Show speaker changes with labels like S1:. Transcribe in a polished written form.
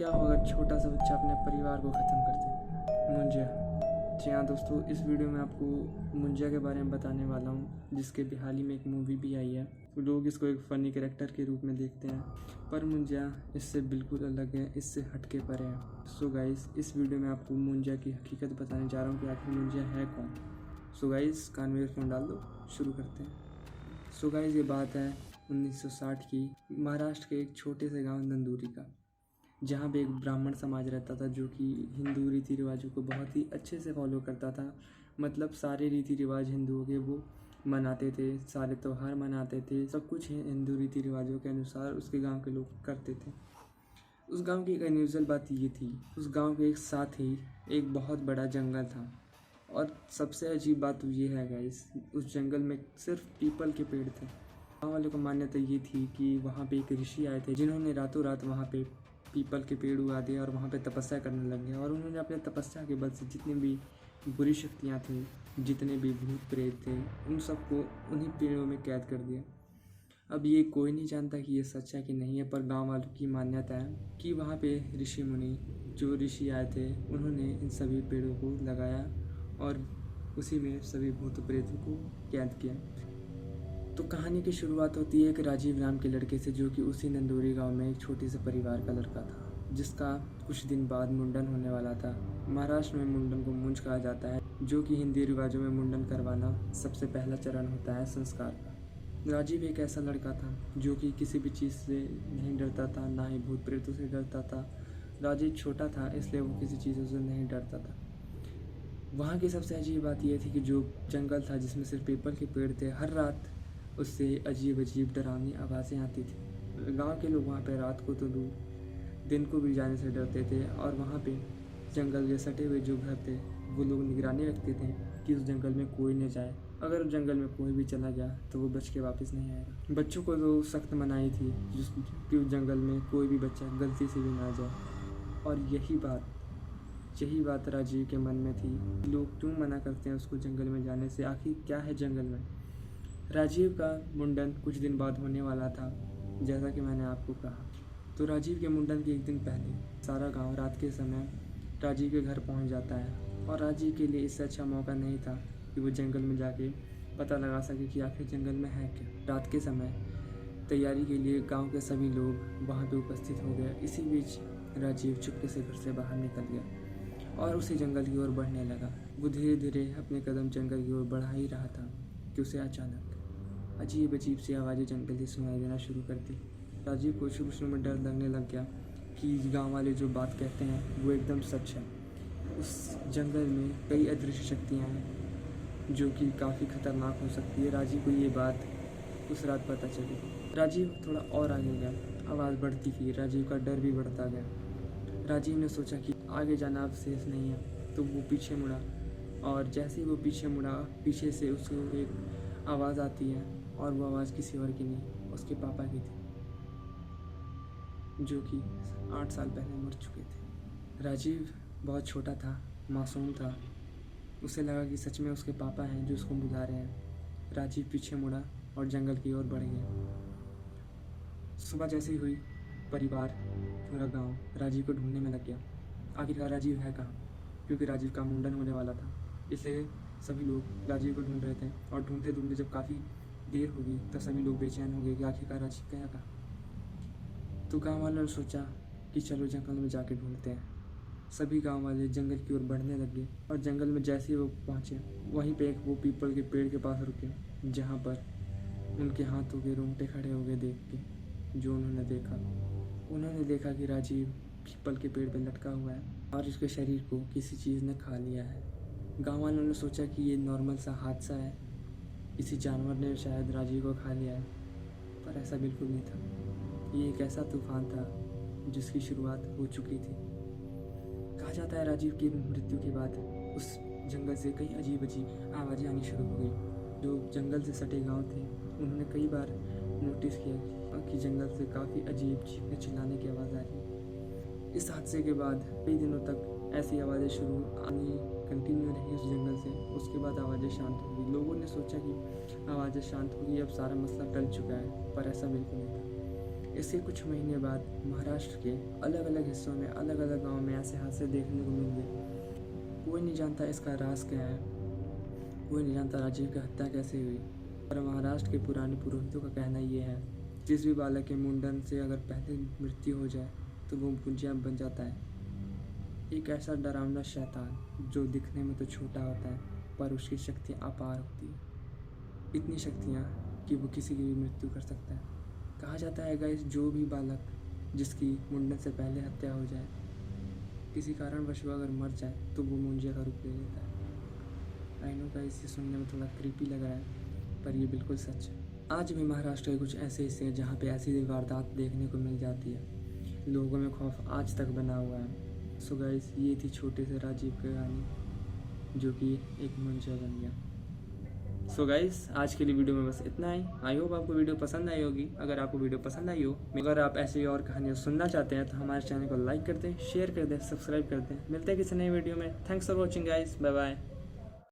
S1: क्या होगा छोटा सा बच्चा अपने परिवार को ख़त्म कर दे। मुंजिया। जी हाँ दोस्तों, इस वीडियो में आपको मुंजिया के बारे में बताने वाला हूँ, जिसके भी हाल ही में एक मूवी भी आई है। लोग इसको एक फ़नी कैरेक्टर के रूप में देखते हैं, पर मुंजिया इससे बिल्कुल अलग है, इससे हटके परे है। सो गाइस, इस वीडियो में आपको मुंजिया की हकीकत बताने जा रहा हूँ कि आखिर मुंजिया है कौन। सो गाइस, कान में ईयरफोन डाल दो, शुरू करते हैं। सो गाइस, ये बात है 1960 की, महाराष्ट्र के एक छोटे से गांव नंदूरी का, जहाँ पे एक ब्राह्मण समाज रहता था जो कि हिंदू रीति रिवाजों को बहुत ही अच्छे से फॉलो करता था। मतलब सारे रीति रिवाज हिंदुओं के वो मनाते थे, सारे त्यौहार मनाते थे, सब कुछ हिंदू रीति रिवाजों के अनुसार उसके गांव के लोग करते थे। उस गांव की एक अनयूजुअल बात ये थी, उस गांव के एक साथ ही एक बहुत बड़ा जंगल था। और सबसे अजीब बात तो ये है गाइस, उस जंगल में सिर्फ पीपल के पेड़ थे। गाँव वालों को मान्यता ये थी कि वहाँ पे एक ऋषि आए थे, जिन्होंने रातों रात वहाँ पे पीपल के पेड़ उगा दिए और वहाँ पे तपस्या करने लग गए। और उन्होंने अपने तपस्या के बल से जितनी भी बुरी शक्तियाँ थीं, जितने भी भूत प्रेत थे, उन सबको उन्हीं पेड़ों में कैद कर दिया। अब ये कोई नहीं जानता कि ये सच है कि नहीं है, पर गांव वालों की मान्यता है कि वहाँ पे ऋषि मुनि, जो ऋषि आए थे, उन्होंने इन सभी पेड़ों को लगाया और उसी में सभी भूत प्रेतों को कैद किया। तो कहानी की शुरुआत होती है एक राजीव नाम के लड़के से, जो कि उसी नंदूरी गांव में एक छोटे से परिवार का लड़का था, जिसका कुछ दिन बाद मुंडन होने वाला था। महाराष्ट्र में मुंडन को मुंज कहा जाता है, जो कि हिंदी रिवाजों में मुंडन करवाना सबसे पहला चरण होता है संस्कार का। राजीव एक ऐसा लड़का था जो कि किसी भी चीज़ से नहीं डरता था, ना ही भूत प्रेतों से डरता था। राजीव छोटा था, इसलिए वो किसी चीज़ों से नहीं डरता था। वहाँ की सबसे अजीब बात यह थी कि जो जंगल था जिसमें सिर्फ पीपल के पेड़ थे, हर रात उससे अजीब अजीब डरावनी आवाज़ें आती थी। गांव के लोग वहाँ पे रात को तो दूर, दिन को भी जाने से डरते थे। और वहाँ पे जंगल के सटे हुए जो घर थे, वो लोग निगरानी रखते थे कि उस जंगल में कोई न जाए। अगर उस जंगल में कोई भी चला गया तो वो बच के वापस नहीं आएगा। बच्चों को तो सख्त मनाही थी कि उस जंगल में कोई भी बच्चा गलती से भी ना जाए। और यही बात राजीव के मन में थी, लोग क्यों मना करते हैं उसको जंगल में जाने से, आखिर क्या है जंगल में। राजीव का मुंडन कुछ दिन बाद होने वाला था, जैसा कि मैंने आपको कहा। तो राजीव के मुंडन के एक दिन पहले सारा गांव रात के समय राजीव के घर पहुंच जाता है। और राजीव के लिए इससे अच्छा मौका नहीं था कि वो जंगल में जाके पता लगा सके कि आखिर जंगल में है क्या। रात के समय तैयारी के लिए गांव के सभी लोग वहां पे उपस्थित हो गए। इसी बीच राजीव चुपके से घर से बाहर निकल गया और उसी जंगल की ओर बढ़ने लगा। वो धीरे धीरे अपने कदम जंगल की ओर बढ़ा ही रहा था कि उसे अचानक अजीब अजीब सी आवाज़ें जंगल से सुनाई देना शुरू कर दी। राजीव को शुरू में डर लगने लग गया कि गांव वाले जो बात कहते हैं वो एकदम सच है। उस जंगल में कई अदृश्य शक्तियाँ हैं जो कि काफ़ी खतरनाक हो सकती है। राजीव को ये बात उस रात पता चली। राजीव थोड़ा और आगे गया, आवाज़ बढ़ती गई, राजीव का डर भी बढ़ता गया। राजीव ने सोचा कि आगे जाना अब शेष नहीं है, तो वो पीछे मुड़ा। और जैसे ही वो पीछे मुड़ा, पीछे से उसको एक आवाज़ आती है, और वो आवाज़ किसी और की नहीं, उसके पापा की थी, जो कि 8 साल पहले मर चुके थे। राजीव बहुत छोटा था, मासूम था। उसे लगा कि सच में उसके पापा हैं जो उसको बुला रहे हैं। राजीव पीछे मुड़ा और जंगल की ओर बढ़ गया। सुबह जैसे ही हुई, परिवार, पूरा गांव राजीव को ढूंढने में लग गया। आखिरकार राजीव है कहाँ, क्योंकि राजीव का मुंडन होने वाला था, इसलिए सभी लोग राजीव को ढूंढ रहे थे। और ढूंढते ढूंढते जब काफ़ी देर होगी तब सभी लोग बेचैन हो गए कि आखिरकार राजीव गया कहाँ। तो गाँव वालों ने सोचा कि चलो जंगल में जाके ढूंढते हैं। सभी गांव वाले जंगल की ओर बढ़ने लगे और जंगल में जैसे ही वो पहुँचे, वहीं पे एक वो पीपल के पेड़ के पास रुके, जहाँ पर उनके हाथों के रोंगटे खड़े हो गए देख के जो उन्होंने देखा। उन्होंने देखा कि राजीव पीपल के पेड़ पे लटका हुआ है और उसके शरीर को किसी चीज़ ने खा लिया है। गाँव वालों ने सोचा कि ये नॉर्मल सा हादसा है, किसी जानवर ने शायद राजीव को खा लिया है, पर ऐसा बिल्कुल नहीं था। ये एक ऐसा तूफान था जिसकी शुरुआत हो चुकी थी। कहा जाता है राजीव की मृत्यु के बाद उस जंगल से कई अजीब अजीब आवाज़ें आनी शुरू हो गई। जो जंगल से सटे गांव थे, उन्होंने कई बार नोटिस किया कि जंगल से काफ़ी अजीब चीखने चिल्लाने की आवाज़ आ रही है। इस हादसे के बाद कई दिनों तक ऐसी आवाज़ें शुरू आनी कंटिन्यू रही उस जंगल से। उसके बाद आवाज़ें शांत हो गई। लोगों ने सोचा कि आवाज़ें शांत हो गई, अब सारा मसला टल चुका है, पर ऐसा बिल्कुल नहीं था। इसके कुछ महीने बाद महाराष्ट्र के अलग अलग हिस्सों में अलग अलग गाँव में ऐसे हादसे देखने को मिल गए। कोई नहीं जानता इसका राज क्या है, कोई नहीं जानता राजीव की हत्या कैसे हुई। और महाराष्ट्र के पुराने पुरोहितों का कहना ये है, जिस भी बालक के मुंडन से अगर पहले मृत्यु हो जाए तो वो मुंजिया बन जाता है। एक ऐसा डरावना शैतान जो दिखने में तो छोटा होता है पर उसकी शक्तियाँ अपार होती है, इतनी शक्तियाँ कि वो किसी की भी मृत्यु कर सकता है। कहा जाता है गाइस, जो भी बालक जिसकी मुंडन से पहले हत्या हो जाए, किसी कारणवश वो अगर मर जाए तो वो मुंजिया का रूप ले लेता है। आई नो गाइस, ये सुनने में थोड़ा क्रीपी लग रहा है पर ये बिल्कुल सच है। आज भी महाराष्ट्र के कुछ ऐसे हिस्से हैं जहाँ पे ऐसी वारदात देखने को मिल जाती है। लोगों में खौफ आज तक बना हुआ है। सो गाइस, ये थी छोटे से राजीव की कहानी जो कि एक मुंजिया बन गया। सो गाइस, आज के लिए वीडियो में बस इतना ही। आई होप आपको वीडियो पसंद आई होगी। अगर आपको वीडियो पसंद आई हो, अगर आप ऐसी और कहानियाँ सुनना चाहते हैं तो हमारे चैनल को लाइक कर दें, शेयर कर दें, सब्सक्राइब कर दें। मिलते हैं किसी नई वीडियो में। Thanks for watching guys, bye bye.